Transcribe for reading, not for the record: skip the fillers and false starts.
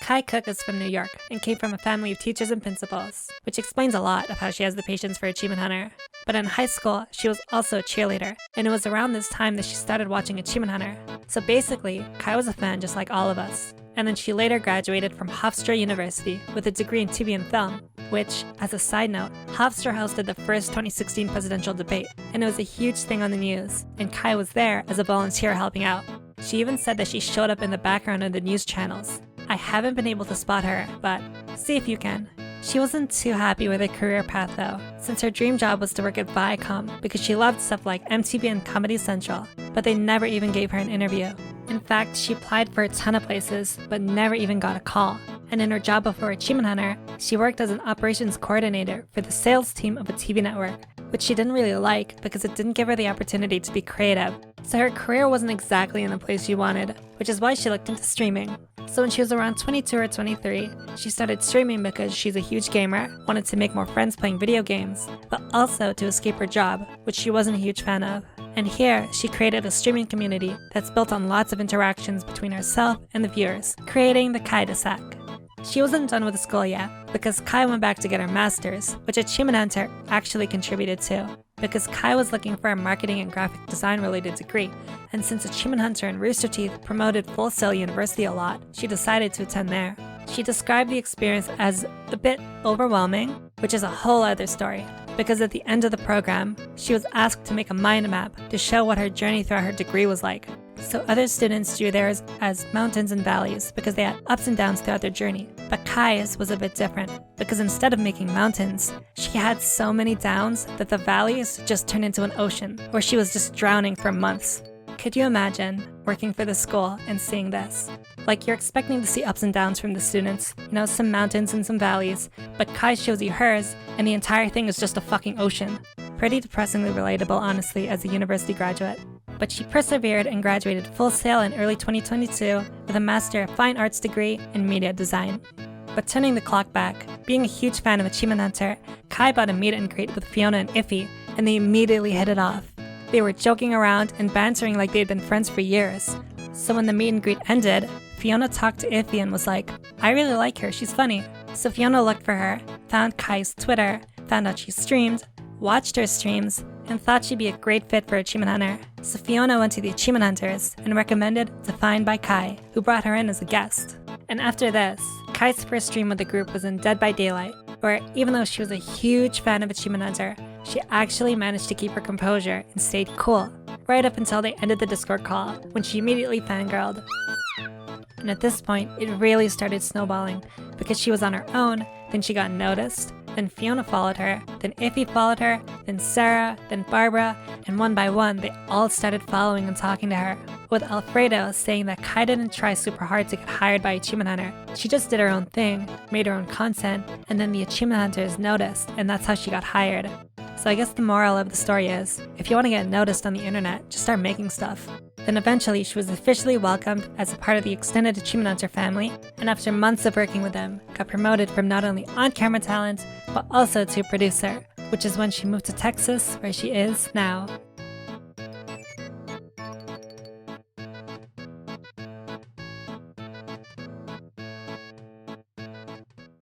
Ky Cooke is from New York and came from a family of teachers and principals, which explains a lot of how she has the patience for Achievement Hunter. But in high school, she was also a cheerleader, and it was around this time that she started watching Achievement Hunter. So basically, Ky was a fan just like all of us. And then she later graduated from Hofstra University with a degree in TV and film, which, as a side note, Hofstra hosted the first 2016 presidential debate, and it was a huge thing on the news, and Ky was there as a volunteer helping out. She even said that she showed up in the background of the news channels. I haven't been able to spot her, but see if you can. She wasn't too happy with her career path though, since her dream job was to work at Viacom because she loved stuff like MTV and Comedy Central, but they never even gave her an interview. In fact, she applied for a ton of places, but never even got a call. And in her job before Achievement Hunter, she worked as an operations coordinator for the sales team of a TV network, which she didn't really like because it didn't give her the opportunity to be creative. So her career wasn't exactly in the place she wanted, which is why she looked into streaming. So when she was around 22 or 23, she started streaming because she's a huge gamer, wanted to make more friends playing video games, but also to escape her job, which she wasn't a huge fan of. And here, she created a streaming community that's built on lots of interactions between herself and the viewers, creating the Ky Cooke. She wasn't done with school yet, because Ky went back to get her master's, which Achievement Hunter actually contributed to, because Ky was looking for a marketing and graphic design related degree, and since Achievement Hunter and Rooster Teeth promoted Full Sail University a lot, she decided to attend there. She described the experience as a bit overwhelming, which is a whole other story, because at the end of the program, she was asked to make a mind map to show what her journey throughout her degree was like. So other students drew theirs as mountains and valleys because they had ups and downs throughout their journey. But Ky's was a bit different because instead of making mountains, she had so many downs that the valleys just turned into an ocean where she was just drowning for months. Could you imagine working for the school and seeing this? Like, you're expecting to see ups and downs from the students, some mountains and some valleys, but Ky shows you hers and the entire thing is just a fucking ocean. Pretty depressingly relatable, honestly, as a university graduate. But she persevered and graduated Full Sail in early 2022 with a Master of Fine Arts degree in media design. But turning the clock back, being a huge fan of Achievement Hunter, Ky bought a meet and greet with Fiona and Iffy, and they immediately hit it off. They were joking around and bantering like they'd been friends for years. So when the meet and greet ended, Fiona talked to Iffy and was like, "I really like her, she's funny." So Fiona looked for her, found Ky's Twitter, found out she streamed, watched her streams, and thought she'd be a great fit for Achievement Hunter. So Fiona went to the Achievement Hunters and recommended DefiniedbyKy, who brought her in as a guest. And after this, Ky's first stream with the group was in Dead by Daylight, where even though she was a huge fan of Achievement Hunter, she actually managed to keep her composure and stayed cool, right up until they ended the Discord call, when she immediately fangirled. And at this point, it really started snowballing, because she was on her own, then she got noticed, then Fiona followed her, then Iffy followed her, then Sarah, then Barbara, and one by one, they all started following and talking to her. With Alfredo saying that Ky didn't try super hard to get hired by Achievement Hunter. She just did her own thing, made her own content, and then the Achievement Hunters noticed, and that's how she got hired. So I guess the moral of the story is, if you want to get noticed on the internet, just start making stuff. Then eventually she was officially welcomed as a part of the extended Achievement Hunter family, and after months of working with them, got promoted from not only on-camera talent, but also to producer, which is when she moved to Texas, where she is now.